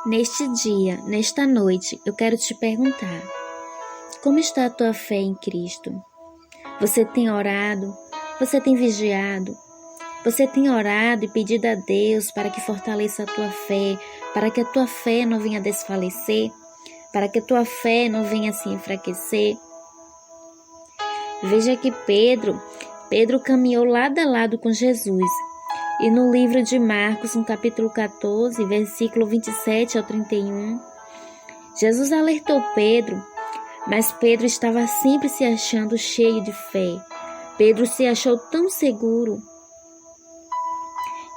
Neste dia, nesta noite, eu quero te perguntar: como está a tua fé em Cristo? Você tem orado? Você tem vigiado? Você tem orado e pedido a Deus para que fortaleça a tua fé, para que a tua fé não venha desfalecer, para que a tua fé não venha se enfraquecer? Veja que Pedro caminhou lado a lado com Jesus. E no livro de Marcos, no capítulo 14, versículo 27 ao 31, Jesus alertou Pedro, mas Pedro estava sempre se achando cheio de fé. Pedro se achou tão seguro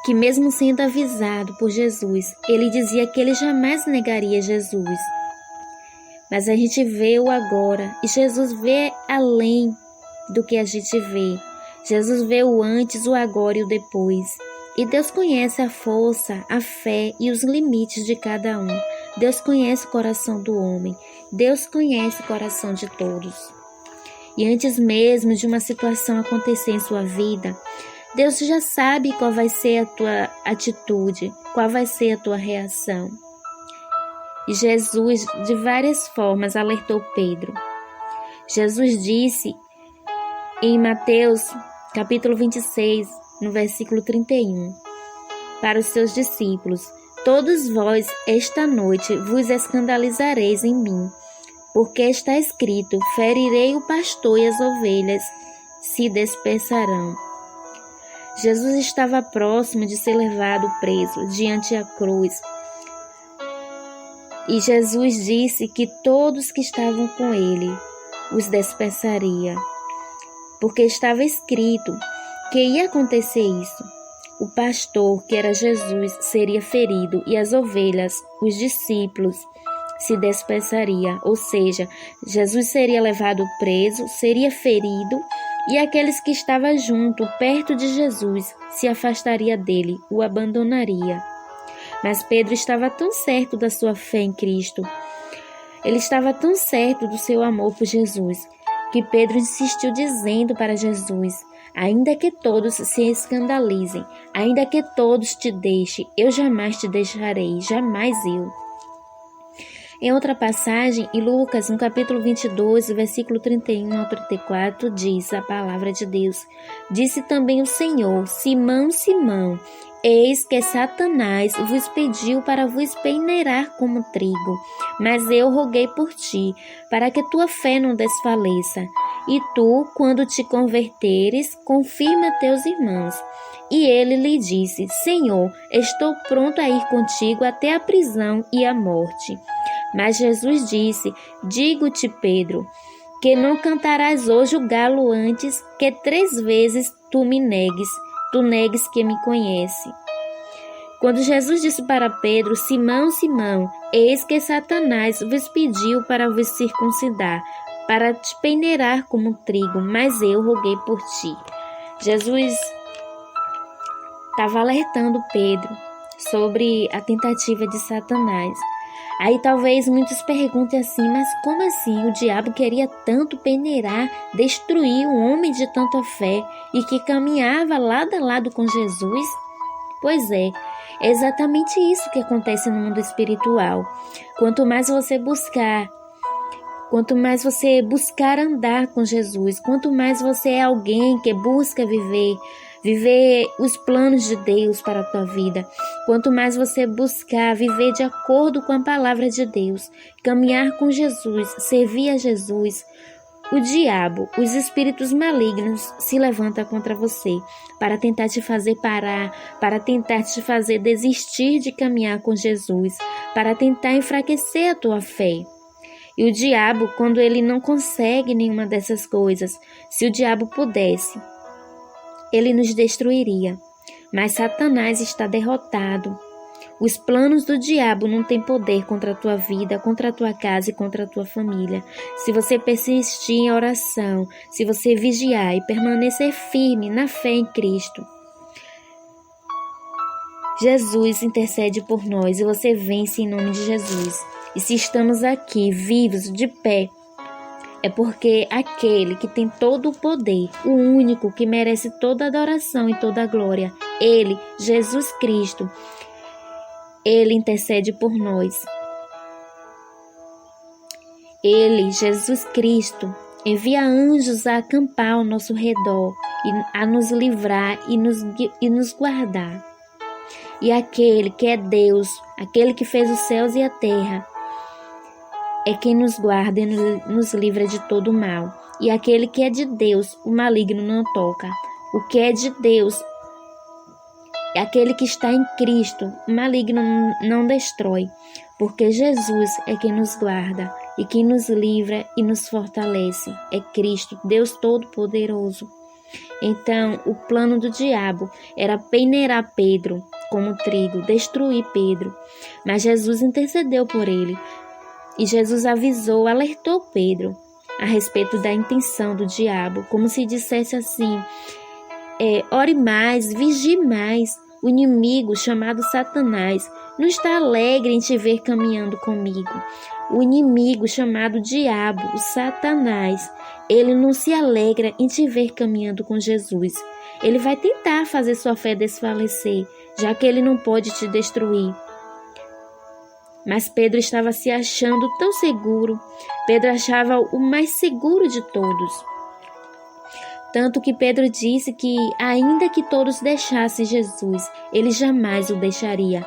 que, mesmo sendo avisado por Jesus, ele dizia que ele jamais negaria Jesus. Mas a gente vê o agora, e Jesus vê além do que a gente vê. Jesus vê o antes, o agora e o depois. E Deus conhece a força, a fé e os limites de cada um. Deus conhece o coração do homem. Deus conhece o coração de todos. E antes mesmo de uma situação acontecer em sua vida, Deus já sabe qual vai ser a tua atitude, qual vai ser a tua reação. E Jesus, de várias formas, alertou Pedro. Jesus disse em Mateus, capítulo 26, no versículo 31, para os seus discípulos: todos vós, esta noite, vos escandalizareis em mim, porque está escrito: ferirei o pastor e as ovelhas se dispersarão. Jesus estava próximo de ser levado preso diante a cruz. E Jesus disse que todos que estavam com ele os dispersaria, porque estava escrito que ia acontecer isso. O pastor, que era Jesus, seria ferido e as ovelhas, os discípulos, se dispersariam. Ou seja, Jesus seria levado preso, seria ferido e aqueles que estavam junto, perto de Jesus, se afastaria dele, o abandonaria. Mas Pedro estava tão certo da sua fé em Cristo, ele estava tão certo do seu amor por Jesus, que Pedro insistiu dizendo para Jesus: ainda que todos se escandalizem, ainda que todos te deixem, eu jamais te deixarei, jamais eu. Em outra passagem, em Lucas, no capítulo 22, versículo 31 ao 34, diz a palavra de Deus: disse também o Senhor: Simão, Simão, eis que Satanás vos pediu para vos peneirar como trigo, mas eu roguei por ti, para que tua fé não desfaleça. E tu, quando te converteres, confirma teus irmãos. E ele lhe disse: Senhor, estou pronto a ir contigo até a prisão e a morte. Mas Jesus disse: digo-te, Pedro, que não cantarás hoje o galo antes que 3 vezes tu negues que me conhece. Quando Jesus disse para Pedro: Simão, Simão, eis que Satanás vos pediu para vos circuncidar, para te peneirar como trigo, mas eu roguei por ti. Jesus estava alertando Pedro sobre a tentativa de Satanás. Aí talvez muitos perguntem assim: mas como assim? O diabo queria tanto peneirar, destruir um homem de tanta fé e que caminhava lado a lado com Jesus? Pois é exatamente isso que acontece no mundo espiritual. Quanto mais você buscar andar com Jesus, quanto mais você é alguém que busca viver os planos de Deus para a tua vida, quanto mais você buscar viver de acordo com a palavra de Deus, caminhar com Jesus, servir a Jesus, o diabo, os espíritos malignos se levantam contra você para tentar te fazer parar, para tentar te fazer desistir de caminhar com Jesus, para tentar enfraquecer a tua fé. E o diabo, quando ele não consegue nenhuma dessas coisas, se o diabo pudesse, ele nos destruiria. Mas Satanás está derrotado. Os planos do diabo não têm poder contra a tua vida, contra a tua casa e contra a tua família. Se você persistir em oração, se você vigiar e permanecer firme na fé em Cristo, Jesus intercede por nós e você vence em nome de Jesus. E se estamos aqui vivos, de pé, é porque aquele que tem todo o poder, o único que merece toda a adoração e toda a glória, ele, Jesus Cristo, Ele intercede por nós. Ele, Jesus Cristo, envia anjos a acampar ao nosso redor e a nos livrar e nos guardar. E aquele que é Deus, aquele que fez os céus e a terra, é quem nos guarda e nos livra de todo mal. E aquele que é de Deus, o maligno não toca. O que é de Deus, aquele que está em Cristo, o maligno não destrói. Porque Jesus é quem nos guarda e quem nos livra e nos fortalece. É Cristo, Deus Todo-Poderoso. Então, o plano do diabo era peneirar Pedro como trigo, destruir Pedro. Mas Jesus intercedeu por ele. E Jesus avisou, alertou Pedro a respeito da intenção do diabo, como se dissesse assim: ore mais, vigie mais. O inimigo, chamado Satanás, não está alegre em te ver caminhando comigo. O inimigo, chamado diabo, o Satanás, ele não se alegra em te ver caminhando com Jesus. Ele vai tentar fazer sua fé desfalecer, já que ele não pode te destruir. Mas Pedro estava se achando tão seguro. Pedro achava o mais seguro de todos. Tanto que Pedro disse que, ainda que todos deixassem Jesus, ele jamais o deixaria.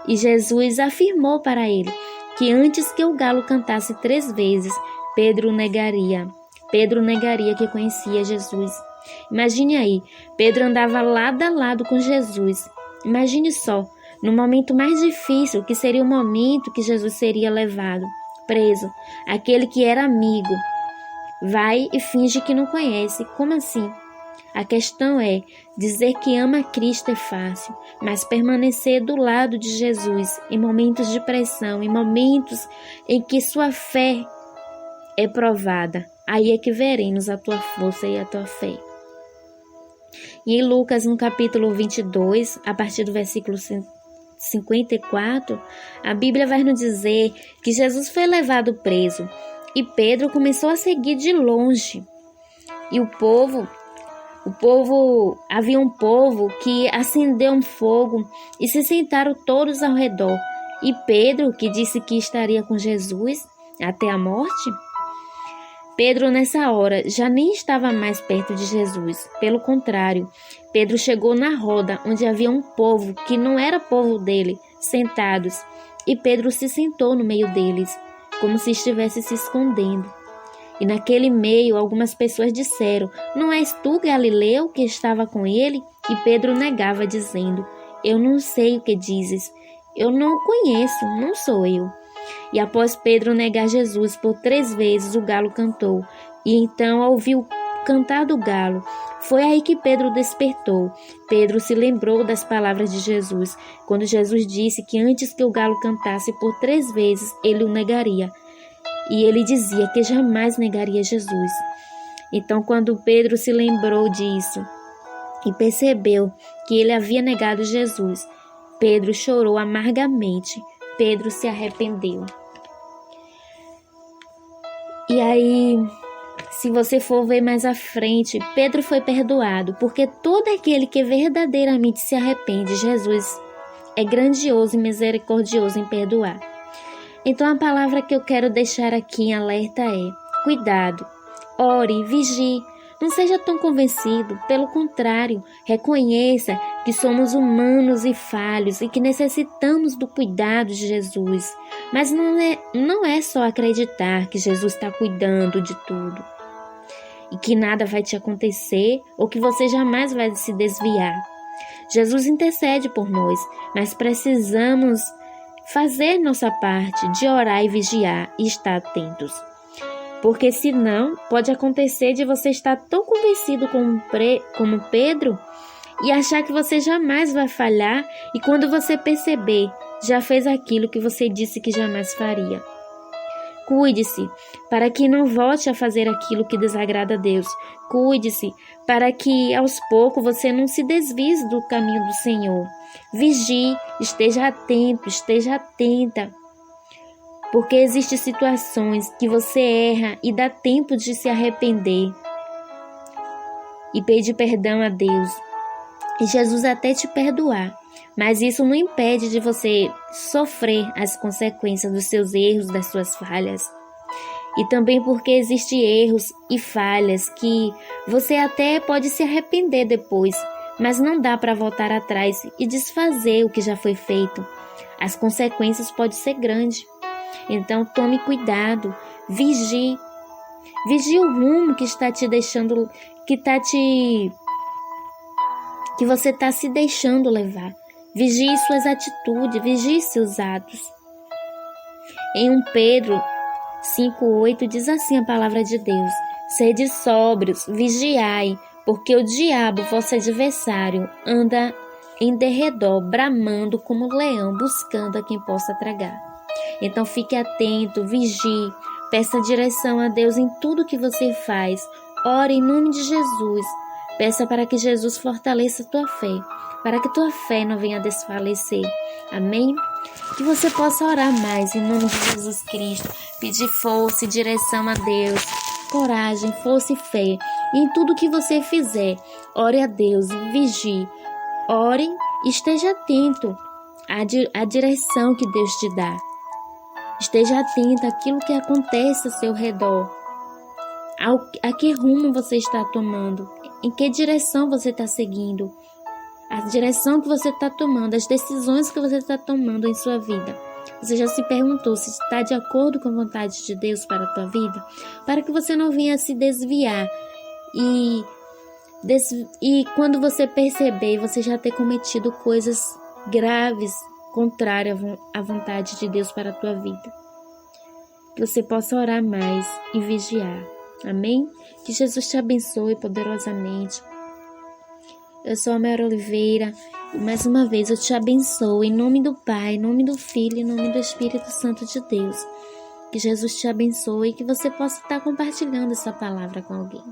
E Jesus afirmou para ele que antes que o galo cantasse 3 vezes, Pedro negaria. Pedro negaria que conhecia Jesus. Imagine aí, Pedro andava lado a lado com Jesus. Imagine só, no momento mais difícil, que seria o momento que Jesus seria levado, preso, aquele que era amigo, vai e finge que não conhece. Como assim? A questão é, dizer que ama Cristo é fácil, mas permanecer do lado de Jesus em momentos de pressão, em momentos em que sua fé é provada, aí é que veremos a tua força e a tua fé. E em Lucas, no capítulo 22, a partir do versículo 54, a Bíblia vai nos dizer que Jesus foi levado preso e Pedro começou a seguir de longe. E havia um povo que acendeu um fogo e se sentaram todos ao redor. E Pedro, que disse que estaria com Jesus até a morte, Pedro nessa hora já nem estava mais perto de Jesus. Pelo contrário, Pedro chegou na roda onde havia um povo que não era povo dele, sentados. E Pedro se sentou no meio deles, como se estivesse se escondendo. E naquele meio algumas pessoas disseram: não és tu, Galileu, que estava com ele? E Pedro negava, dizendo: eu não sei o que dizes. Eu não o conheço, não sou eu. E após Pedro negar Jesus por 3 vezes, o galo cantou. E então ouviu cantar do galo. Foi aí que Pedro despertou. Pedro se lembrou das palavras de Jesus, quando Jesus disse que antes que o galo cantasse por 3 vezes, ele o negaria. E ele dizia que jamais negaria Jesus. Então, quando Pedro se lembrou disso e percebeu que ele havia negado Jesus, Pedro chorou amargamente. Pedro se arrependeu. E aí, se você for ver mais à frente, Pedro foi perdoado, porque todo aquele que verdadeiramente se arrepende, Jesus é grandioso e misericordioso em perdoar. Então a palavra que eu quero deixar aqui em alerta é: cuidado, ore, vigie, não seja tão convencido, pelo contrário, reconheça que somos humanos e falhos e que necessitamos do cuidado de Jesus. Mas não é só acreditar que Jesus está cuidando de tudo e que nada vai te acontecer ou que você jamais vai se desviar. Jesus intercede por nós, mas precisamos fazer nossa parte de orar e vigiar e estar atentos. Porque senão pode acontecer de você estar tão convencido como Pedro e achar que você jamais vai falhar, e quando você perceber, já fez aquilo que você disse que jamais faria. Cuide-se para que não volte a fazer aquilo que desagrada a Deus. Cuide-se para que aos poucos você não se desvie do caminho do Senhor. Vigie, esteja atento, esteja atenta. Porque existem situações que você erra e dá tempo de se arrepender e pedir perdão a Deus. E Jesus até te perdoar. Mas isso não impede de você sofrer as consequências dos seus erros, das suas falhas. E também porque existem erros e falhas que você até pode se arrepender depois, mas não dá para voltar atrás e desfazer o que já foi feito. As consequências podem ser grandes. Então tome cuidado, vigie. Vigie o rumo que está te deixando, que você está se deixando levar. Vigie suas atitudes, vigie seus atos. Em 1 Pedro 5,8 diz assim a palavra de Deus: sede sóbrios, vigiai, porque o diabo, vosso adversário, anda em derredor, bramando como um leão, buscando a quem possa tragar. Então fique atento, vigie, peça direção a Deus em tudo que você faz. Ore em nome de Jesus. Peça para que Jesus fortaleça a tua fé, para que tua fé não venha desfalecer. Amém? Que você possa orar mais em nome de Jesus Cristo, pedir força e direção a Deus, coragem, força e fé. E em tudo que você fizer, ore a Deus, vigie. Ore e esteja atento à direção que Deus te dá. Esteja atento àquilo que acontece ao seu redor. A que rumo você está tomando? Em que direção você está seguindo? A direção que você está tomando, as decisões que você está tomando em sua vida. Você já se perguntou se está de acordo com a vontade de Deus para a tua vida? Para que você não venha se desviar e quando você perceber, você já ter cometido coisas graves, contrárias à vontade de Deus para a tua vida. Que você possa orar mais e vigiar. Amém? Que Jesus te abençoe poderosamente. Eu sou a Mary Oliveira e mais uma vez eu te abençoo em nome do Pai, em nome do Filho e em nome do Espírito Santo de Deus. Que Jesus te abençoe e que você possa estar compartilhando essa palavra com alguém.